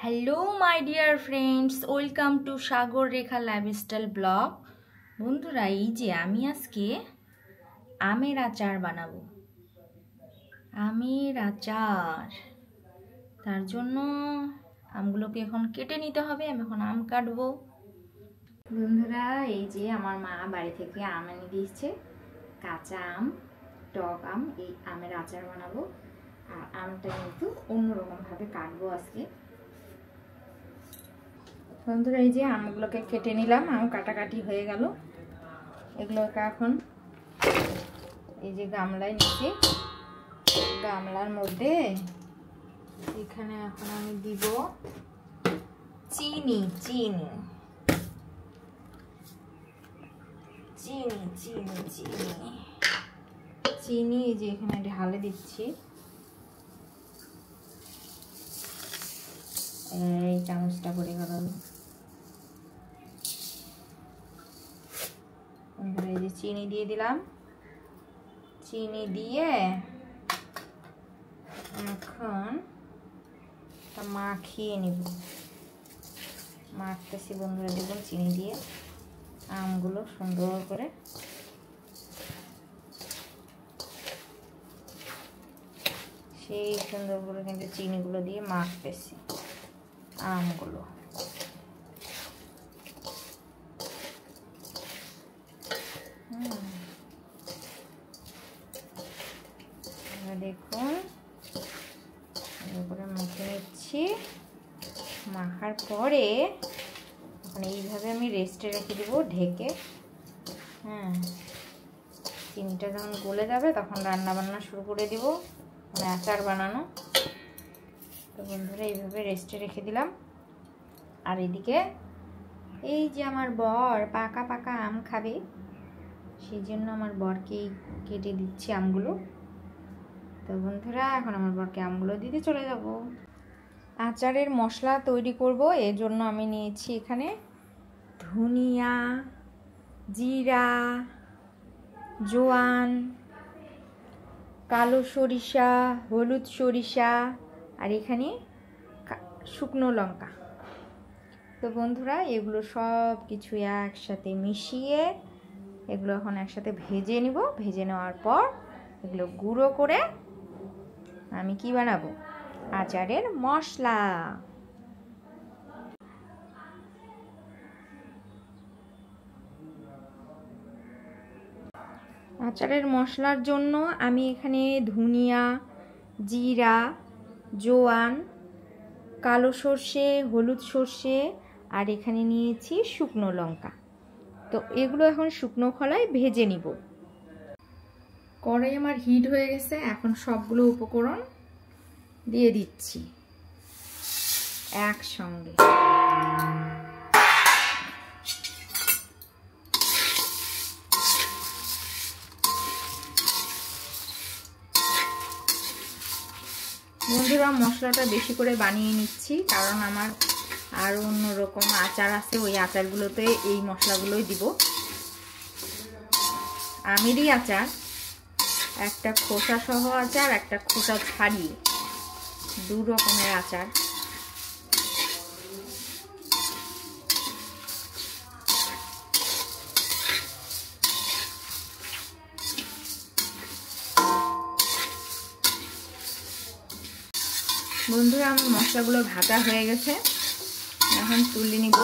Hello my dear friends, welcome to Sagar Rekha lifestyle blog. বন্ধুরা, এই যে আমি আজকে আমের আচার বানাবো। আমের আচার, তার জন্য আমগুলোকে এখন কেটে নিতে হবে। আমি এখন আম কাটবো। বন্ধুরা, এই যে আমার মা বাড়ি থেকে আম এনে দিয়েছে, কাঁচা আম, টক আম। এই আমের আচার বানাবো। আর আমটা কিন্তু অন্যরকমভাবে কাটবো আজকে। বন্ধুরা, এই যে আমগুলোকে কেটে নিলাম, আম কাটাকাটি হয়ে গেল। এগুলোকে এখন এই যে গামলায় নিচে, গামলার মধ্যে এখানে এখন আমি দিব চিনি চিনি চিনি চিনি চিনি চিনি এই যে এখানে ঢালে দিচ্ছি। এই চামচটা করে গেল। এই যে চিনি দিয়ে দিলাম। চিনি দিয়ে এখন মাখিয়ে নিব। মাখতেছি বন্ধুরা, দেখুন চিনি দিয়ে আমগুলো সুন্দর করে সেই সুন্দর করে কিন্তু চিনিগুলো দিয়ে মাখতেছি আমগুলো। দেখুন মেখে নিচ্ছি। মাখার পরে এখন এইভাবে আমি রেস্টে রেখে দেবো ঢেকে। চিনিটা যখন গলে যাবে তখন রান্না বান্না শুরু করে দিব, মানে আচার বানানো। তো বন্ধুরা, এইভাবে রেস্টে রেখে দিলাম। আর এদিকে এই যে আমার বর পাকা পাকা আম খাবে, সেই জন্য আমার বরকেই কেটে দিচ্ছি আমগুলো। তো বন্ধুরা, এখন আমার বরকে আমগুলো দিতে চলে যাব। আচারের মশলা তৈরি করব, এর জন্য আমি নিয়েছি এখানে ধনিয়া, জিরা, জোয়ান, কালো সরিষা, হলুদ সরিষা, আর এখানে শুকনো লঙ্কা। তো বন্ধুরা, এগুলো সব কিছু একসাথে মিশিয়ে এগুলো এখন একসাথে ভেজে নিব। ভেজে নেওয়ার পর এগুলো গুঁড়ো করে আমি কি বানাবো? আচারের মশলা। আচারের মশলার জন্য আমি এখানে ধনিয়া, জিরা, জোয়ান, কালো সর্ষে, হলুদ সর্ষে, আর এখানে নিয়েছি শুকনো লঙ্কা। তো এগুলো এখন শুকনো খোলায় ভেজে নিব। কড়াই আমার হিট হয়ে গেছে, এখন সবগুলো উপকরণ দিয়ে দিচ্ছি একসঙ্গে। বন্ধুরা, মশলাটা বেশি করে বানিয়ে নিচ্ছি, কারণ আমার আরও অন্যরকম আচার আছে, ওই আচারগুলোতে এই মশলাগুলোই দিব। আমেরই আচার, একটা খোসা সহ আচার, একটা খোসা ছাড়িয়ে, দু রকমের আচার। বন্ধুরা, আমার মশলাগুলো ভাজা হয়ে গেছে, এখন তুলে নিব।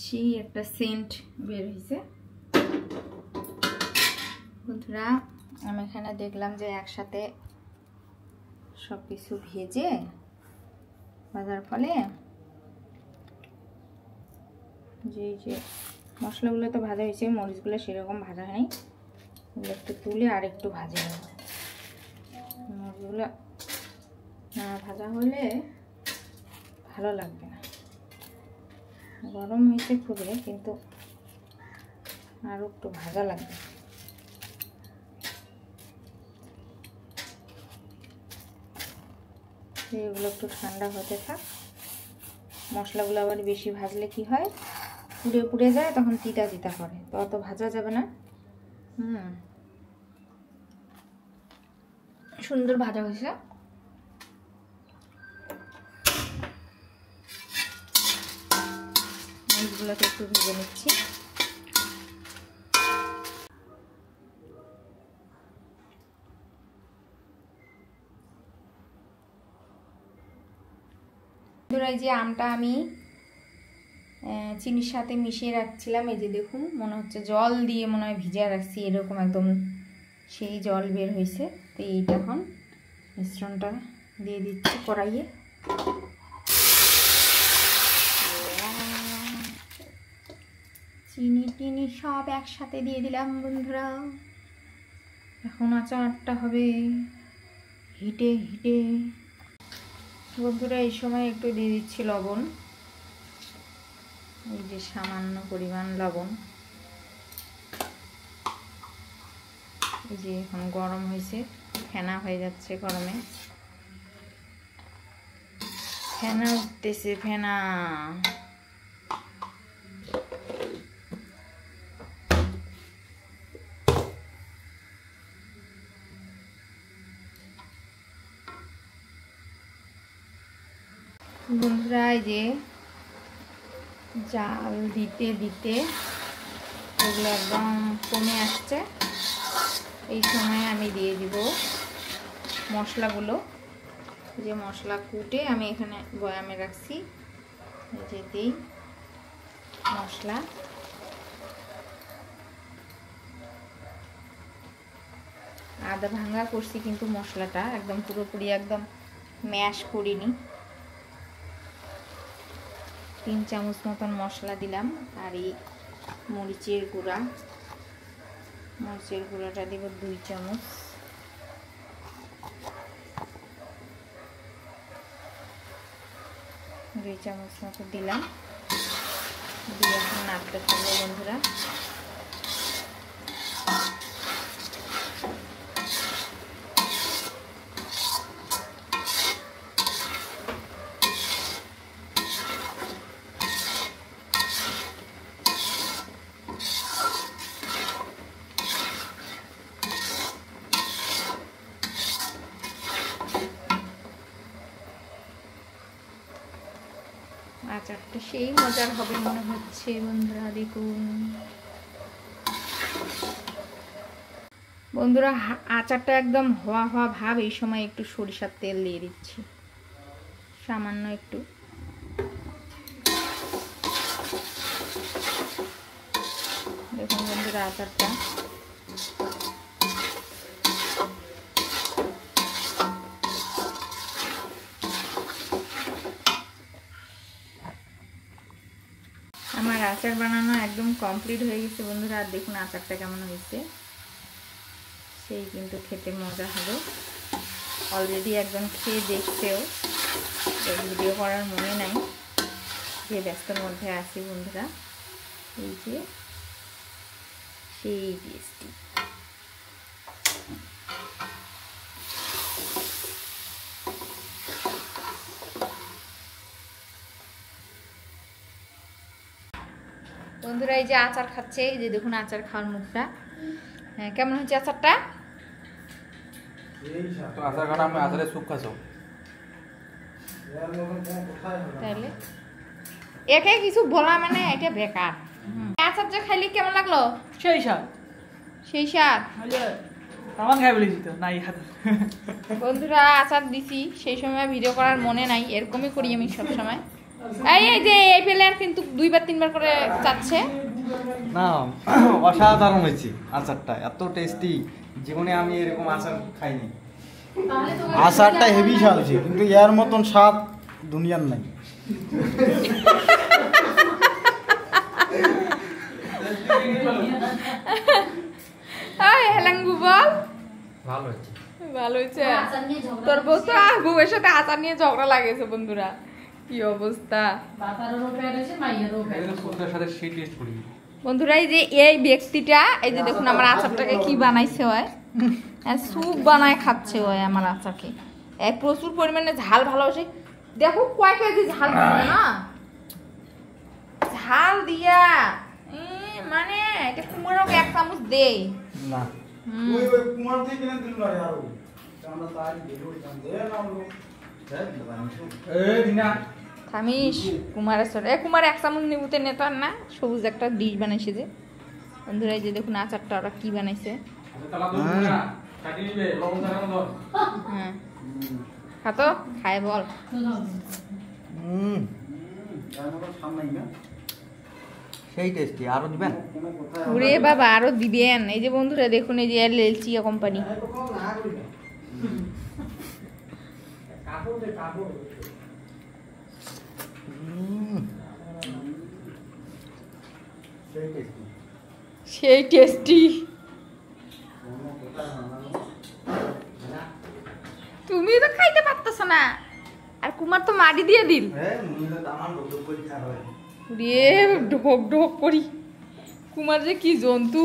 সেই একটা সেন্ট বের হয়েছে। বন্ধুরা, আমি এখানে দেখলাম যে একসাথে সব কিছু ভেজে ভাজার ফলে যে মশলাগুলো তো ভাজা হয়েছে, মরিচগুলো সেরকম ভাজা হয়নি। এগুলো একটু তুলে আর একটু ভাজে নেব। মরিচগুলো না ভাজা হলে ভালো লাগবে না। গরম হয়েছে খুবই, কিন্তু আরও একটু ভাজা লাগবে। এগুলো একটু ঠান্ডা হতে থাক, মশলাগুলো আবার বেশি ভাজলে কি হয়, পুড়ে পুড়ে যায়, তখন তিতা তিতা করে, তো অত ভাজা যাবে না। সুন্দর ভাজা হয়েছে। মরিচগুলোকে একটু ভেজে নিচ্ছি। এই যে আমটা আমি চিনির সাথে মিশিয়ে রাখছিলাম, এই যে দেখুন মনে হচ্ছে জল দিয়ে মনে হয় ভিজিয়ে রাখছি, এরকম একদম সেই জল বের হয়েছে। তো এইটা এখন মিশ্রণটা দিয়ে দিচ্ছি কড়াইয়ে। চিনি টিনি সব একসাথে দিয়ে দিলাম বন্ধুরা। এখন আচারটা হবে হিটে হিটে। বন্ধুরা এই সময় একটু দিয়ে দিচ্ছি লবণ, এই যে সামান্য পরিমাণ লবণ। এই যে এখন গরম হয়েছে, ফেনা হয়ে যাচ্ছে গরমে, ফেনা উঠতেছে ফেনা। বন্ধুরা এই যে জাল দিতে দিতে এগুলো একদম কমে আসছে, এই সময় আমি দিয়ে দিব মশলাগুলো। যে মশলা কুটে আমি এখানে বয়ামে রাখছি, এই যে দিই মশলা। আদা ভাঙা করছি, কিন্তু মশলাটা একদম পুরোপুরি একদম ম্যাশ করিনি। 3 চামচ মতন মশলা দিলাম, আর এই মরিচের গুঁড়া, মরিচের গুঁড়াটা দিব 2 চামচ। দুই চামচ মতো দিলাম, দিয়ে এখন নাড়তে থাকবো বন্ধুরা। আচারটা সেই মজার হবে মনে হচ্ছে বন্ধুরা, দেখুন বন্ধুরা আচারটা একদম হওয়া হওয়া ভাব। এই সময় একটু সরিষার তেল দিয়ে দিচ্ছি, সামান্য একটু। দেখুন বন্ধুরা আচারটা আমার আচার বানানো একদম কমপ্লিট হয়ে গেছে বন্ধুরা। আর দেখুন আচারটা কেমন হয়েছে, সেই কিন্তু খেতে মজা হবে। অলরেডি একজন খেয়ে দেখছেও, ভিডিও করার মনে নাই, যে ব্যস্তর মধ্যে আছি বন্ধুরা। এই যে সেই টেস্টি। বন্ধুরা এই যে আচার খাচ্ছে, এই যে দেখুন আচার খাওয়ার মুখটা। হ্যাঁ কেমন হচ্ছে আচারটা? আচার খাওয়া আমি আচারের স্যুপ খাচ্ছো তাহলে একে কিছু বলা মানে এটা বেকার। আচারটা খাইলে কেমন লাগলো? সেই স্বাদ, সেই স্বাদ। কেমন খাই বলেছি তো নাই খাতে। বন্ধুরা আচার দিছি, সেই সময় ভিডিও করার মনে নাই, এরকমই করি আমি সব সময়। এই যে এই প্লেয়ার কিন্তু 2-3 বার করে চাচ্ছে না। অসাধারণ হয়েছে আচারটা, এত টেস্টি, জীবনে আমি এরকম আচার খাইনি। আচারটা হেভি স্বাদ হয়েছে, কিন্তু এর মতন স্বাদ দুনিয়ার নাই। হেলাঙ্গু বল ভালো হয়েছে, ভালো হয়েছে। তোর বউ তো বউয়ের সাথে আচার নিয়ে ঝগড়া লাগেছে বন্ধুরা, কি অবস্থা। বন্ধুরা এই যে এই ব্যক্তিটা, এই যে দেখুন আমার আচারটাকে কি বানাইছে, হয় স্যুপ বানায় খাচ্ছে হয় আমার আচারকে। প্রচুর পরিমাণে ঝাল ভালোবাসে, দেখো কয় কেজি ঝাল খাবে না। ঝাল দিয়া মানে এটা কুমড়ো 1 চামচ দে না ওই কুমার দিয়ে কিনে দিল না আর আমরা তাই দিলো দে না এ দিনা থামিস কুমারের সরে কুমার 1 চামচ নিবুতে নে তো আর না সবুজ একটা ডিশ বানাইছে যে বন্ধুরা এই যে দেখুন আচারটা ওরা কি বানাইছে হ্যাঁ খাতো খাই বল সেই টেস্টি আরো দিবেন ওরে বাবা আরো দিবেন এই যে বন্ধুরা দেখুন এই যে এলএলচিয়া কোম্পানি সেই টেস্টি তুমি তো খাইতে পারতেছ না আর কুমার তো মাটি দিয়ে দিল রে ঢোক ঢোক করি কুমার যে কি জন্তু